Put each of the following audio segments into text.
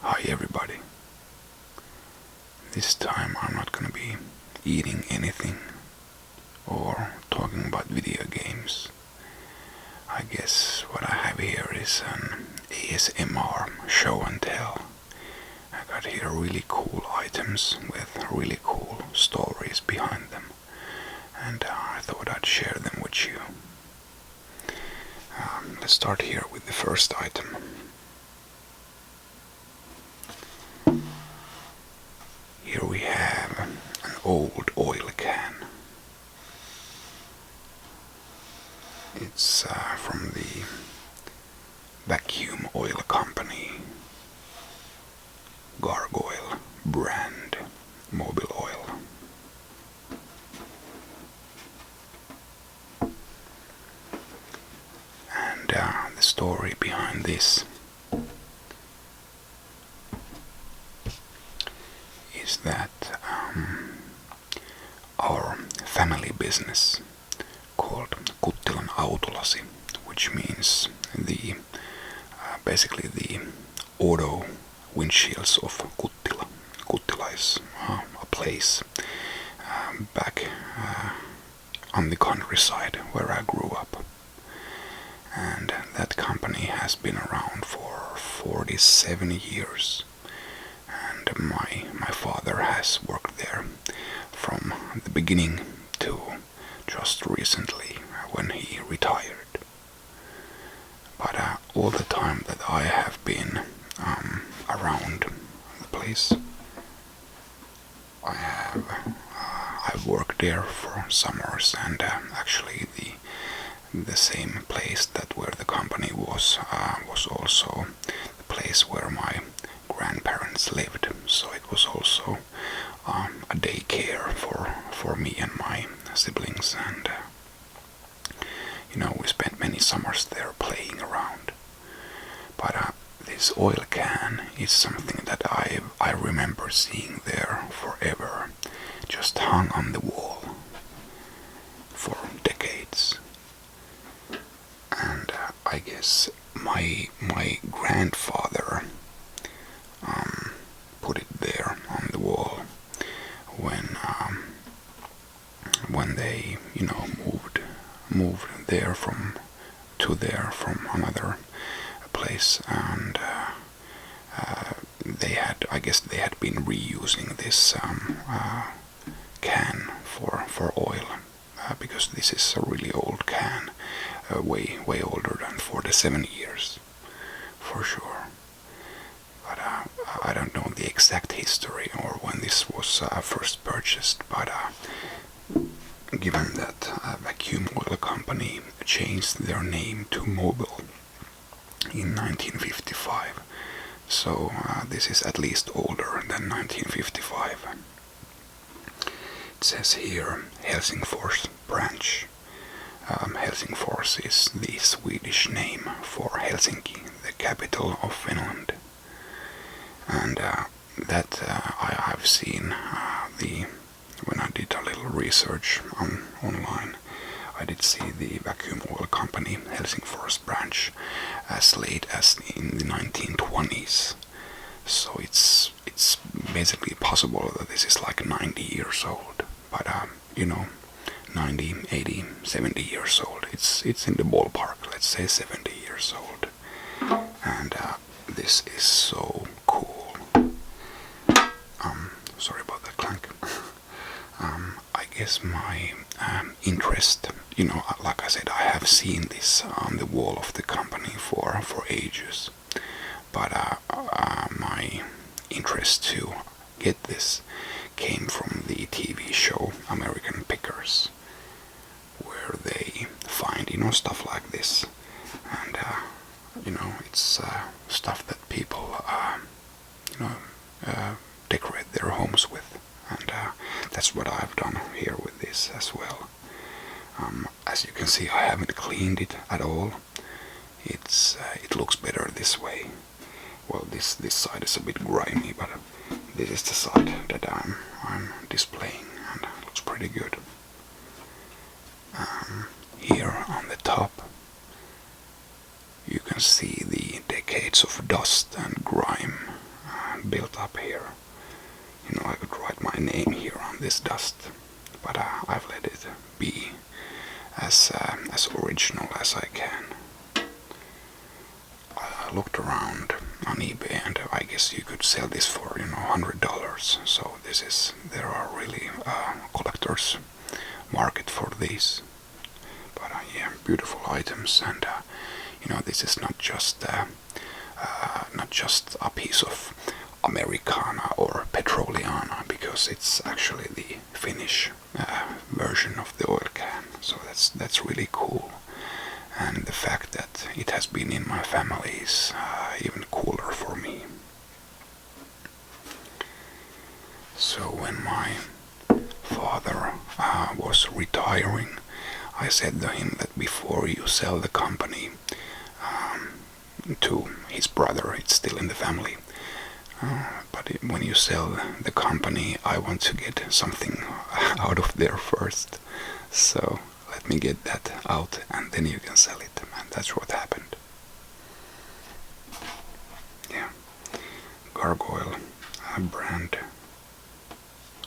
Hi everybody. This time I'm not gonna be eating anything or talking about video games. I guess what I have here is an ASMR show and tell. I got here really cool items with really cool stories behind them, and I thought I'd share them with you. Let's start here with the first item. Here we have an old oil can. It's from the vacuum oil company Gargoyle brand mobile oil. And the story behind this is that our family business called Kuttilan Autolasi, which means the basically the auto windshields of Kuttila. Kuttila is a place back on the countryside where I grew up, and that company has been around for 47 years. And my father has worked there from the beginning to just recently when he retired. But all the time that I have been around the place, I've worked there for summers, and actually the same place that where the company was also the place where my grandparents lived, so it was also a daycare for me and my siblings, and we spent many summers there playing around. But this oil can is something that I remember seeing there forever, just hung on the wall for decades. And I guess my grandfather put it there on the wall when they moved there from another place, and they had been reusing this can for oil, because this is a really old can, way older than 47 years for sure. But I don't know the exact history or when this was first purchased, but given that vacuum oil company changed their name to Mobil in 1955, so this is at least older than 1955. It says here Helsingfors branch. Helsingfors is the Swedish name for Helsinki, the capital of Finland. And that I've seen when I did a little research online, I did see the vacuum oil company Helsingfors branch as late as in the 1920s. So it's basically possible that this is like 90 years old. But 90, 80, 70 years old. It's in the ballpark. Let's say 70 years old. And this is so cool. Sorry about that clank. I guess my interest, like I said, I have seen this on the wall of the company for ages. But my interest to get this came from the TV show American Pickers, where they find stuff like this, and it's stuff that people decorate their homes with, and that's what I've done here with this as well. As you can see, I haven't cleaned it at all. It looks better this way. Well, this side is a bit grimy, but this is the side that I'm displaying, and it looks pretty good. Here on the top, you can see the decades of dust and grime up here. You know, I could write my name here on this dust, but I've let it be as original as I can. I looked around on eBay, and I guess you could sell this for $100. So there are really collectors market for these. But yeah, beautiful items, and this is not just a piece of Americana or Petroliana, because it's actually the Finnish version of the oil can. So that's really cool. And the fact that it has been in my family is even cooler for me. So when my father was retiring, I said to him that before you sell the company to his brother, it's still in the family, but when you sell the company, I want to get something out of there first. So let me get that out, and then you can sell it. And that's what happened. Yeah. Gargoyle brand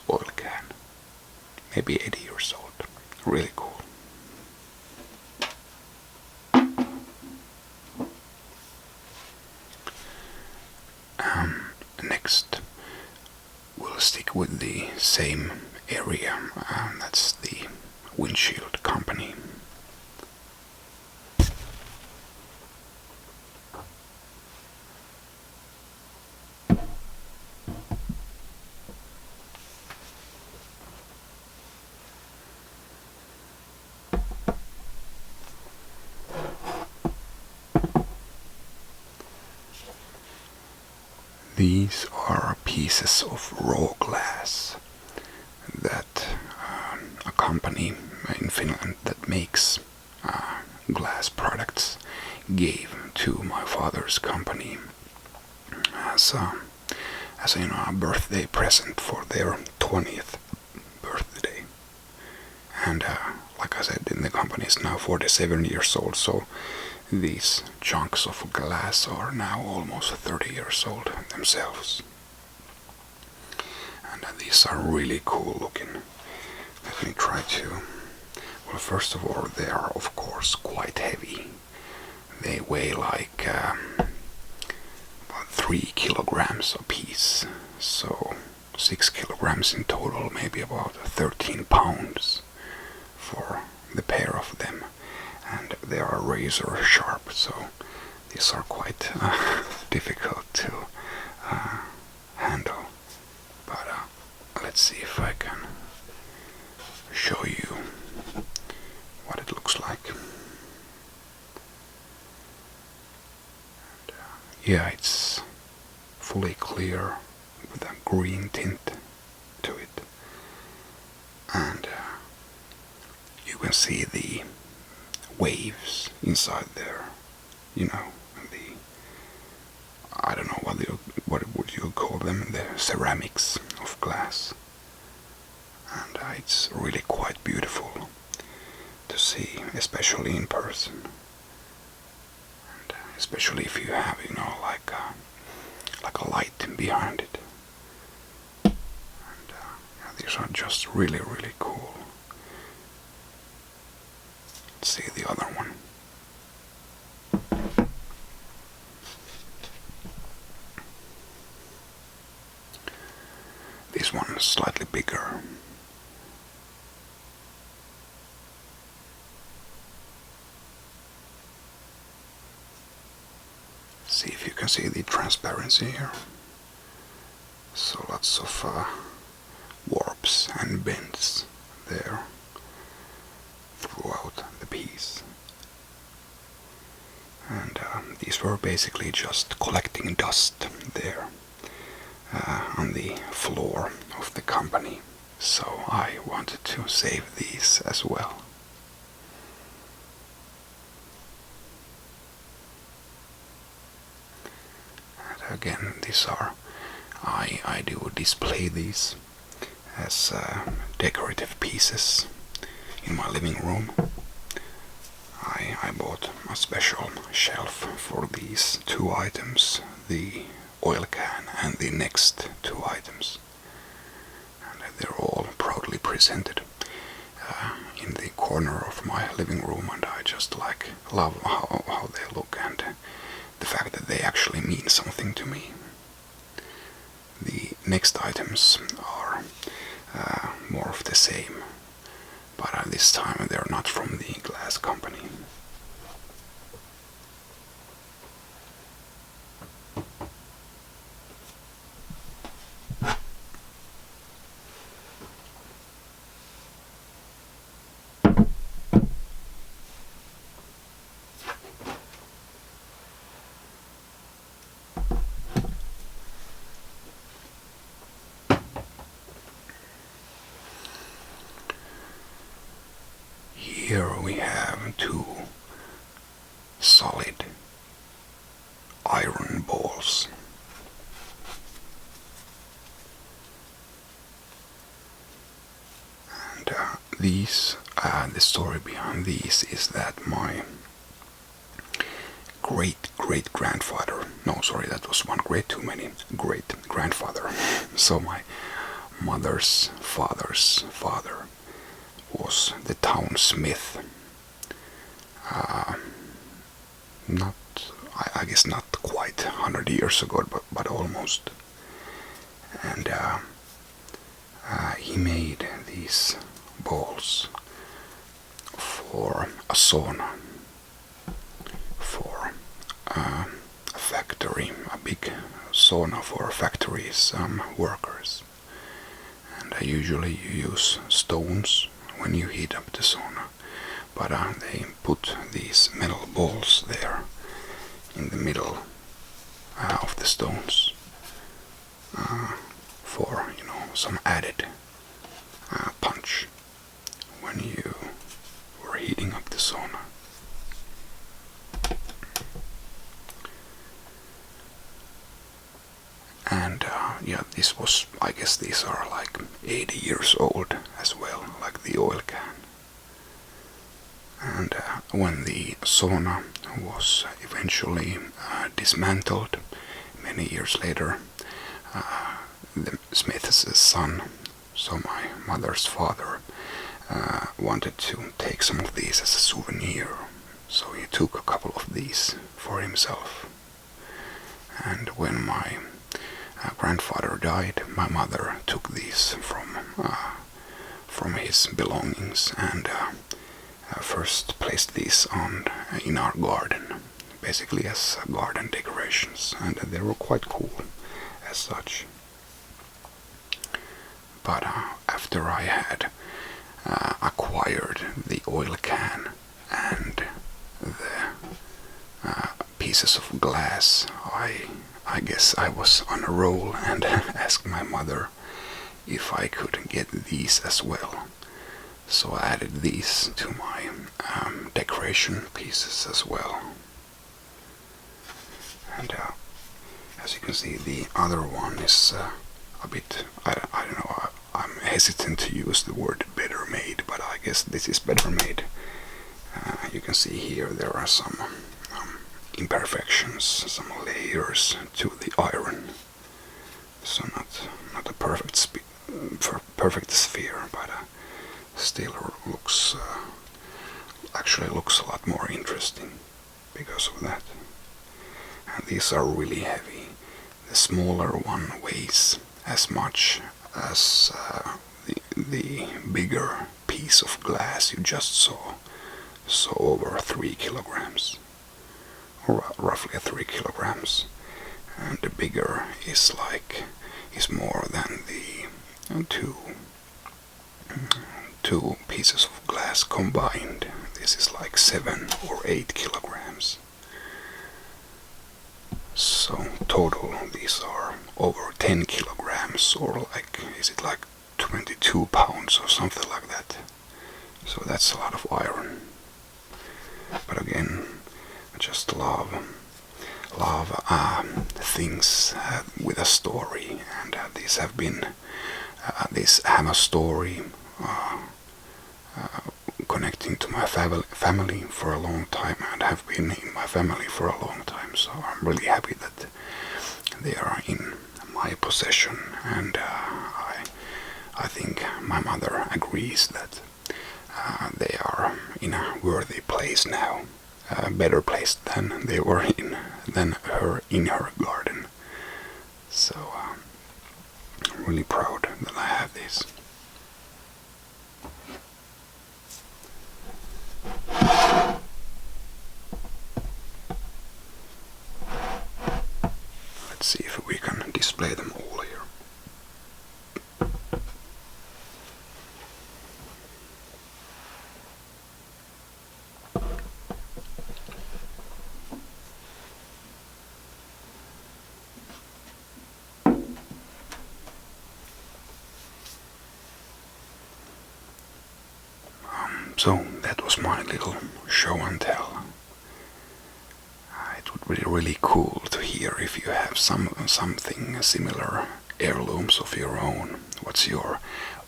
oil can. Maybe 80 years old. Really cool. Next, we'll stick with the same area. That's the windshield company. These are pieces of raw glass that a company in Finland that makes glass products gave to my father's company as a birthday present for their 20th birthday. And like I said, the company is now 47 years old, so these chunks of glass are now almost 30 years old themselves. And these are really cool looking. Let me try to... Well, first of all, they are of course quite heavy. They weigh like about 3 kilograms a piece. So 6 kilograms in total, maybe about 13 pounds for the pair of them. And they are razor sharp, so these are quite difficult to handle. But let's see if I can show you what it looks like. And, yeah, it's fully clear with a green tint to it, and you can see the waves inside there. I don't know what would you call them, the ceramics of glass. And it's really quite beautiful to see, especially in person. And especially if you have, like a light behind it. And these are just really, really cool. Let's see the other one. This one is slightly bigger. See if you can see the transparency here. So lots of warps and bends there throughout the piece. And these were basically just collecting dust there on the floor of the company. So I wanted to save these as well. And again, these are, I do display these as decorative pieces in my living room. I bought a special shelf for these two items, the oil can and the next two items. And they're all proudly presented in the corner of my living room, and I just love how they look and the fact that they actually mean something to me. The next items are more of the same, but this time they're not from the glass company. Here we have two solid iron balls. And the story behind these is that my great-grandfather, no, sorry, that was one great too many, great-grandfather, so my mother's father's father was the town smith. Not, I guess not quite 100 years ago, but almost. And he made these balls for a sauna, for a factory, a big sauna for factories workers. And usually you use stones when you heat up the sauna, but they put these metal balls there in the middle of the stones for, some added punch when you were heating up the sauna. And this was, I guess these are like 80 years old as well, like the oil can. And when the sauna was eventually dismantled many years later, the smith's son, so my mother's father, wanted to take some of these as a souvenir. So he took a couple of these for himself. And when my grandfather died, my mother took these from his belongings and first placed these in our garden, basically as garden decorations, and they were quite cool as such. But after I had acquired the oil can and the pieces of glass, I guess I was on a roll and asked my mother if I could get these as well. So I added these to my decoration pieces as well. And as you can see, the other one is a bit, I don't know, I'm hesitant to use the word better made, but I guess this is better made. You can see here there are some imperfections, some layers to the iron. So not a perfect sphere, but still looks actually looks a lot more interesting because of that. And these are really heavy. The smaller one weighs as much as the bigger piece of glass you just saw, so over 3 kilograms, or roughly 3 kilograms. And the bigger is more than the two pieces of glass combined. This is like 7 or 8 kilograms. So total these are over 10 kilograms, or is it like 22 pounds or something like that. So that's a lot of iron. But again, I just love things with a story, and these have a story connecting to my family for a long time, and have been in my family for a long time. So I'm really happy that they are in my possession, and I think my mother agrees that they are in a worthy place now, a better place than they were in her garden. So I'm really proud that I have this. Let's see if we can display them all here. So that was my little show and tell. It would be really cool to hear if you have something similar, heirlooms of your own. What's your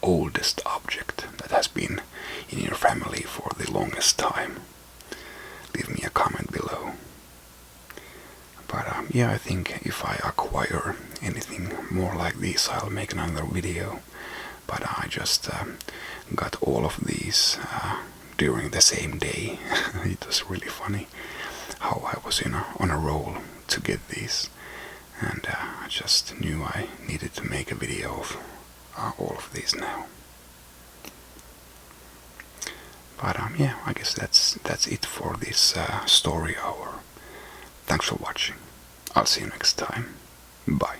oldest object that has been in your family for the longest time? Leave me a comment below. But yeah, I think if I acquire anything more like this, I'll make another video. But I just got all of these during the same day. It was really funny how I was on a roll to get these, and I just knew I needed to make a video of all of these now. But yeah, I guess that's it for this story hour. Thanks for watching. I'll see you next time. Bye.